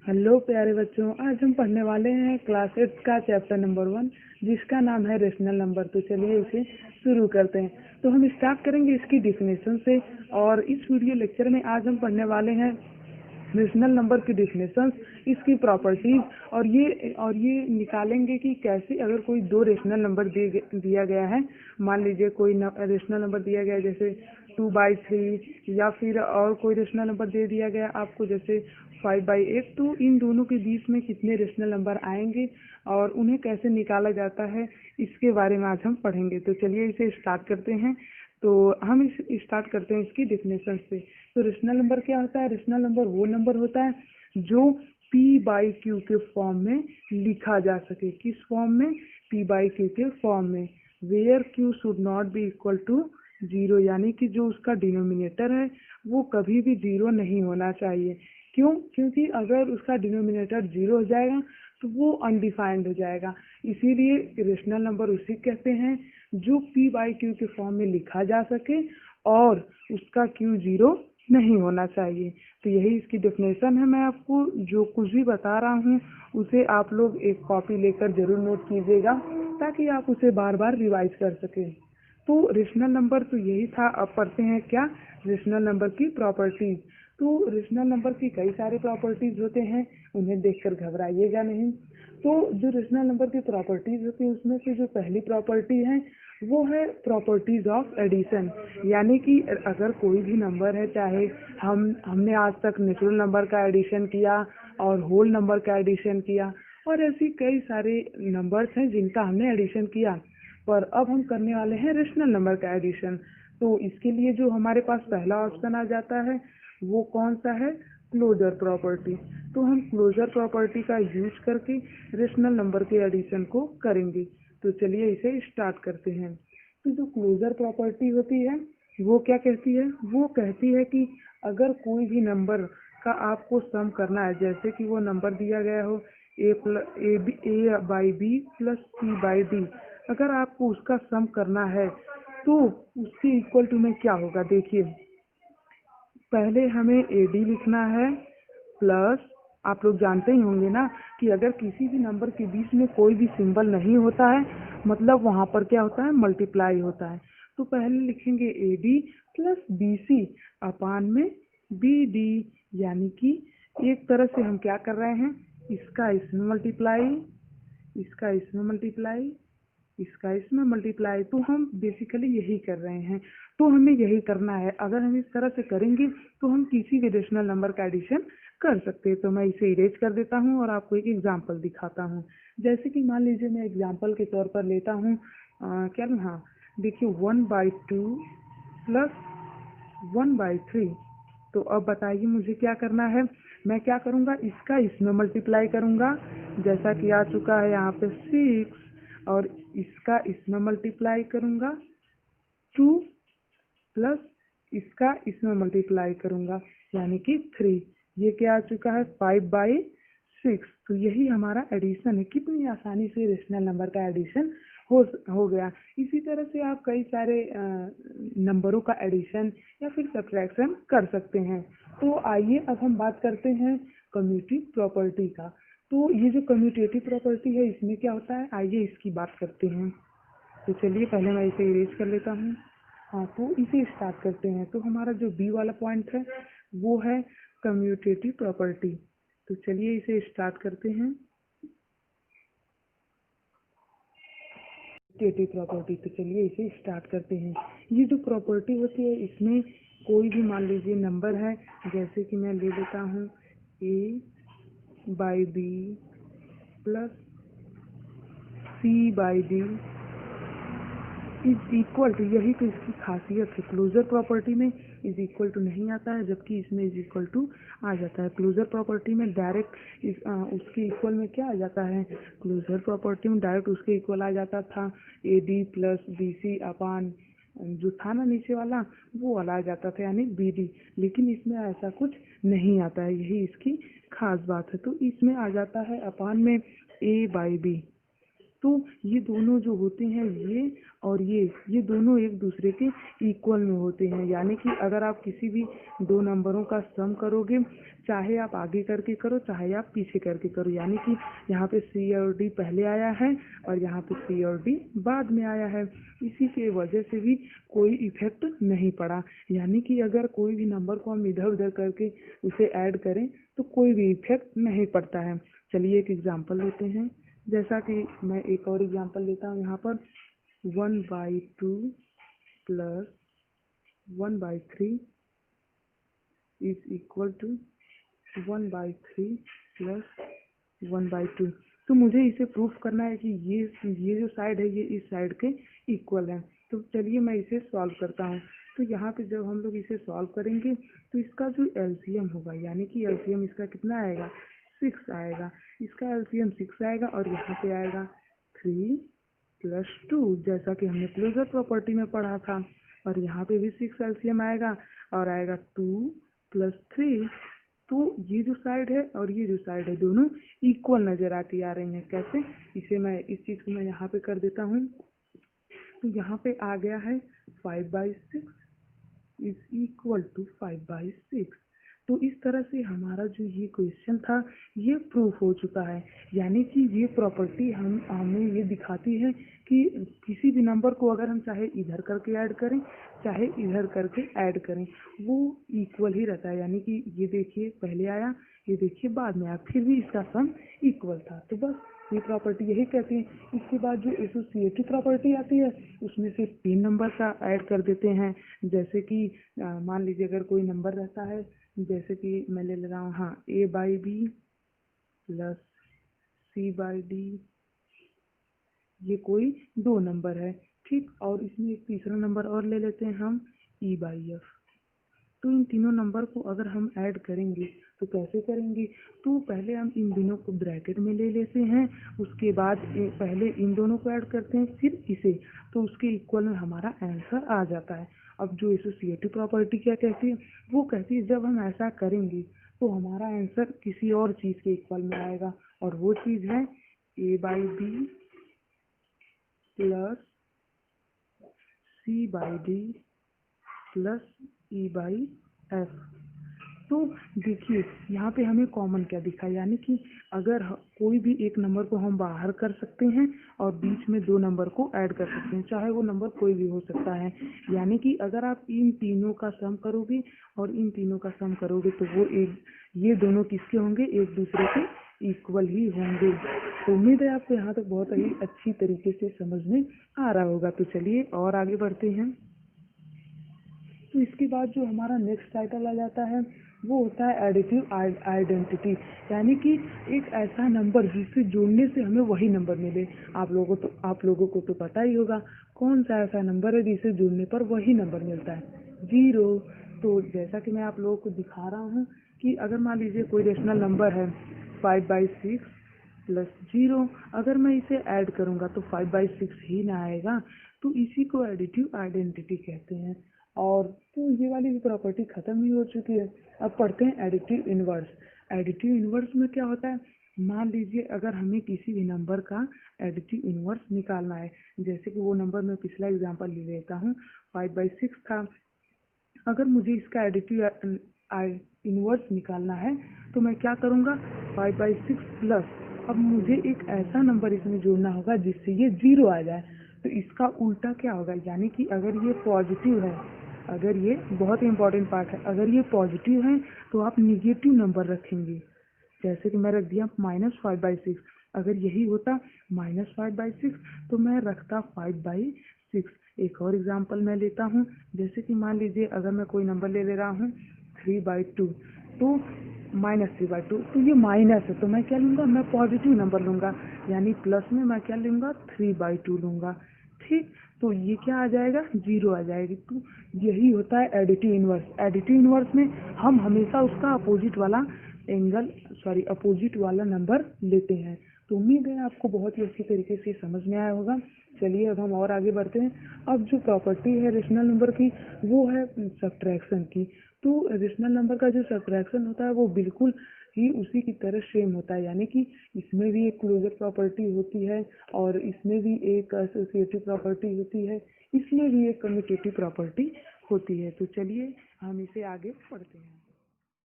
Hello प्यारे बच्चों, आज हम पढ़ने वाले हैं क्लास 8 का चैप्टर नंबर 1 जिसका नाम है रेशनल नंबर। तो चलिए इसे शुरू करते हैं। तो हम स्टार्ट करेंगे इसकी डिफिनेशन से। और इस वीडियो लेक्चर में आज हम पढ़ने वाले हैं रेशनल नंबर की डिफिनेशंस, इसकी प्रॉपर्टीज और ये निकालेंगे कि कैसे अगर कोई दो रेशनल नंबर दिया गया है। मान लीजिए कोई रेशनल नंबर दिया गया है जैसे 2/3, या फिर और कोई रेशनल नंबर दे दिया गया आपको जैसे 5/8। तो इन दोनों के बीच में कितने रेशनल नंबर आएंगे और उन्हें कैसे निकाला जाता है, इसके बारे में आज हम पढ़ेंगे। तो चलिए इसे स्टार्ट करते हैं। तो हम स्टार्ट करते हैं इसकी डेफिनेशन से। तो रेशनल नंबर क्या होता है? रेशनल नंबर वो नंबर होता है जो p/q के फॉर्म में लिखा जा सके। किस फॉर्म में? p/q के फॉर्म में। Where q should not be equal to 0, यानी कि जो उसका डिनोमिनेटर है वो कभी भी 0 नहीं होना चाहिए। क्यों? क्योंकि अगर उसका डिनोमिनेटर 0 हो जाएगा तो वो अनडिफाइंड हो जाएगा। इसीलिए रेशनल नंबर उसी कहते हैं जो p/q के फॉर्म में लिखा जा सके और उसका q 0 नहीं होना चाहिए। तो यही इसकी डेफिनेशन है। मैं आपको जो कुछ भी बता रहा हूँ उसे आप लोग एक कॉपी लेकर जरूर नोट कीजिएगा ताकि आप उसे बार बार रिवाइज कर सकें। तो रेशनल नंबर तो यही था। अब पढ़ते हैं क्या रेशनल नंबर की प्रॉपर्टीज। तो रेशनल नंबर की कई सारे प्रॉपर्टीज होते हैं, उन्हें देखकर घबराइएगा नहीं। तो जो रेशनल नंबर की प्रॉपर्टीज होती है उसमें से जो पहली प्रॉपर्टी है वो है प्रॉपर्टीज ऑफ एडिशन। यानी कि अगर कोई भी नंबर है, चाहे हमने आज तक नेचुरल नंबर का एडिशन किया और होल नंबर का एडिशन किया, और ऐसी कई सारे नंबर्स हैं जिनका हमने एडिशन किया, पर अब हम करने वाले हैं रेशनल नंबर का एडिशन। तो इसके लिए जो हमारे पास पहला ऑप्शन आ जाता है वो कौन सा है? Closure property. तो हम क्लोजर प्रॉपर्टी का यूज करके रेशनल नंबर के एडिशन को करेंगे। तो चलिए इसे स्टार्ट करते हैं। तो जो क्लोजर प्रॉपर्टी होती है वो क्या कहती है? वो कहती है कि अगर कोई भी नंबर का आपको सम करना है, जैसे कि वो नंबर दिया गया हो a/b प्लस c/d, अगर आपको उसका सम करना है तो उसके इक्वल टू में क्या होगा? देखिए, पहले हमें AD लिखना है प्लस, आप लोग जानते ही होंगे ना कि अगर किसी भी नंबर के बीच में कोई भी सिंबल नहीं होता है मतलब वहाँ पर क्या होता है? मल्टीप्लाई होता है। तो पहले लिखेंगे AD प्लस BC अपान में BD, यानी कि एक तरह से हम क्या कर रहे हैं, इसका इसमें मल्टीप्लाई, इसका इसमें मल्टीप्लाई, इसका इसमें मल्टीप्लाई। तो हम बेसिकली यही कर रहे हैं। तो हमें यही करना है। अगर हम इस तरह से करेंगे तो हम किसी भी रेशनल नंबर का एडिशन कर सकते हैं। तो मैं इसे इरेज कर देता हूँ और आपको एक एग्जांपल दिखाता हूँ। जैसे कि मान लीजिए मैं एग्जांपल के तौर पर लेता हूँ क्या, हाँ देखिए, 1/2 प्लस 1/3। तो अब बताइए मुझे क्या करना है? मैं क्या करूँगा, इसका इसमें मल्टीप्लाई करूँगा, जैसा कि आ चुका है यहाँ पे 6, और इसका इसमें मल्टीप्लाई करूँगा 2, प्लस इसका इसमें मल्टीप्लाई करूँगा यानी कि 3। ये क्या आ चुका है? 5/6। तो यही हमारा एडिशन है। कितनी आसानी से रेशनल नंबर का एडिशन हो गया। इसी तरह से आप कई सारे नंबरों का एडिशन या फिर सब्ट्रैक्शन कर सकते हैं। तो आइए अब हम बात करते हैं कम्यूटेटिव प्रॉपर्टी का। तो ये जो कम्यूटेटिव प्रॉपर्टी है इसमें क्या होता है, आइए इसकी बात करते हैं। तो चलिए पहले मैं इसे इरेज कर लेता हूँ। हाँ, तो इसे स्टार्ट करते हैं। तो हमारा जो बी वाला पॉइंट है वो है कम्यूटेटिव प्रॉपर्टी। तो चलिए इसे स्टार्ट करते हैं। कम्यूटेटिव प्रॉपर्टी, तो चलिए इसे स्टार्ट करते हैं। ये जो प्रॉपर्टी होती है इसमें कोई भी मान लीजिए नंबर है, जैसे कि मैं ले लेता हूँ a/b plus c/d is equal to, यही तो इसकी खासियत है। क्लोजर प्रॉपर्टी में इज इक्वल टू नहीं आता है, जबकि इसमें इज इक्वल टू आ जाता है। क्लोजर प्रॉपर्टी में डायरेक्ट उसके इक्वल में क्या आ जाता है? क्लोजर प्रॉपर्टी में डायरेक्ट उसके इक्वल आ जाता था AD प्लस BC अपान जो था ना नीचे वाला, वो वाला आ जाता था यानी BD। लेकिन इसमें ऐसा कुछ नहीं आता है, यही इसकी खास बात है। तो इसमें आ जाता है अपान में A/B। तो ये दोनों जो होते हैं ये दोनों एक दूसरे के इक्वल में होते हैं, यानी कि अगर आप किसी भी दो नंबरों का सम करोगे, चाहे आप आगे करके करो चाहे आप पीछे करके करो, यानी कि यहाँ पे सी और डी पहले आया है और यहाँ पे सी और डी बाद में आया है, इसी के वजह से भी कोई इफेक्ट नहीं पड़ा। यानी कि अगर कोई भी नंबर को हम इधर उधर करके उसे ऐड करें तो कोई भी इफेक्ट नहीं पड़ता है। चलिए एक एग्जांपल लेते हैं, जैसा कि मैं एक और एग्जांपल लेता हूँ यहाँ पर 1/2 plus 1/3 is equal to 1/3 plus 1/2। तो मुझे इसे प्रूफ करना है कि ये जो साइड है ये इस साइड के इक्वल है। तो चलिए मैं इसे सॉल्व करता हूँ। तो यहाँ पे जब हम लोग इसे सॉल्व करेंगे तो इसका जो एलसीएम होगा, यानी कि एलसीएम इसका कितना आएगा, 6 आएगा। इसका एलसीएम 6 आएगा और यहाँ पे आएगा 3 + 2, जैसा कि हमने क्लोजर प्रॉपर्टी में पढ़ा था। और यहाँ पे भी 6 एलसीएम आएगा और आएगा 2 + 3। तो ये जो साइड है और ये जो साइड है दोनों इक्वल नजर आती आ रही हैं। कैसे, इसे मैं इस चीज को मैं यहाँ पे कर देता हूँ। तो यहाँ पे आ गया है 5/6 इज इक्वल टू 5/6। तो इस तरह से हमारा जो ये क्वेश्चन था ये प्रूफ हो चुका है। यानी कि ये प्रॉपर्टी हमें ये दिखाती है कि किसी भी नंबर को अगर हम चाहे इधर करके ऐड करें चाहे इधर करके ऐड करें वो इक्वल ही रहता है। यानी कि ये देखिए पहले आया, ये देखिए बाद में आया, फिर भी इसका सम इक्वल था। तो बस ये प्रॉपर्टी यही कहती है। इसके बाद जो एसोसिएटिव प्रॉपर्टी आती है उसमें से 3 नंबर का ऐड कर देते हैं। जैसे कि मान लीजिए अगर कोई नंबर रहता है, जैसे कि मैं ले रहा हूँ हाँ a/b प्लस c/d, ये कोई 2 नंबर है, ठीक। और इसमें एक तीसरा नंबर और ले लेते हैं हम e/f। तो इन तीनों नंबर को अगर हम ऐड करेंगे तो कैसे करेंगे, तो पहले हम इन दोनों को ब्रैकेट में ले लेते हैं, उसके बाद पहले इन दोनों को ऐड करते हैं फिर इसे, तो उसके इक्वल में हमारा आंसर आ जाता है। अब जो एसोसिएटिव प्रॉपर्टी क्या कहती है, वो कहती है जब हम ऐसा करेंगे तो हमारा आंसर किसी और चीज़ के इक्वल में आएगा, और वो चीज़ है a/b plus c/d plus e/f। तो देखिए यहाँ पे हमें कॉमन क्या दिखा, यानी कि अगर कोई भी एक नंबर को हम बाहर कर सकते हैं और बीच में 2 नंबर को ऐड कर सकते हैं, चाहे वो नंबर कोई भी हो सकता है। यानी कि अगर आप इन तीनों का सम करोगे और इन तीनों का सम करोगे तो वो ये दोनों किसके होंगे, एक दूसरे के इक्वल ही होंगे। तो उम्मीद है आपको यहाँ तक बहुत ही अच्छी तरीके से समझ में आ रहा होगा। तो चलिए और आगे बढ़ते हैं। तो इसके बाद जो हमारा नेक्स्ट टाइटल आ जाता है वो होता है एडिटिव आइडेंटिटी, यानी कि एक ऐसा नंबर जिससे जोड़ने से हमें वही नंबर मिले। आप लोगों को तो पता ही होगा कौन सा ऐसा नंबर है जिसे जोड़ने पर वही नंबर मिलता है, 0। तो जैसा कि मैं आप लोगों को दिखा रहा हूँ कि अगर मान लीजिए कोई रेशनल नंबर है 5/6 प्लस 0, अगर मैं इसे ऐड करूँगा तो 5/6 ही ना आएगा, तो इसी को एडिटिव आइडेंटिटी कहते हैं। और तो ये वाली भी प्रॉपर्टी खत्म ही हो चुकी है। अब पढ़ते हैं एडिटिव इनवर्स। एडिटिव इनवर्स में क्या होता है, मान लीजिए अगर हमें किसी भी नंबर का एडिटिव इनवर्स निकालना है, जैसे कि वो नंबर मैं पिछला एग्जांपल ले लेता हूँ 5/6 था। अगर मुझे इसका एडिटिव इनवर्स निकालना है तो मैं क्या करूँगा, 5/6 प्लस, अब मुझे एक ऐसा नंबर इसमें जोड़ना होगा जिससे ये 0 आ जाए। तो इसका उल्टा क्या होगा, यानी कि अगर ये पॉजिटिव है, अगर ये बहुत इंपॉर्टेंट पार्ट है, अगर ये पॉजिटिव है तो आप निगेटिव नंबर रखेंगे। जैसे कि मैं रख दिया -5/6, अगर यही होता -5/6 तो मैं रखता 5/6। एक और एग्जांपल मैं लेता हूँ, जैसे कि मान लीजिए अगर मैं कोई नंबर ले रहा हूँ 3/2, तो -3/2, तो ये माइनस है तो मैं क्या लूँगा, मैं पॉजिटिव नंबर लूँगा, यानी प्लस में मैं क्या लूँगा, 3/2 लूँगा, ठीक। तो ये क्या आ जाएगा, 0 आ जाएगी। तो यही होता है एडिटिव इनवर्स। एडिटिव इनवर्स में हम हमेशा उसका अपोजिट वाला नंबर लेते हैं। तो उम्मीद है आपको बहुत ही अच्छी तरीके से समझ में आया होगा। चलिए अब हम और आगे बढ़ते हैं। अब जो प्रॉपर्टी है रेशनल नंबर की वो है सब्ट्रैक्शन की। तो रेशनल नंबर का जो सब्ट्रैक्शन होता है वो बिल्कुल ही उसी की तरह सेम होता है, यानी कि इसमें भी एक क्लोजर प्रॉपर्टी होती है और इसमें भी एक एसोसिएटिव प्रॉपर्टी होती है, इसमें भी एक कम्यूटेटिव प्रॉपर्टी होती है। तो चलिए हम इसे आगे पढ़ते हैं।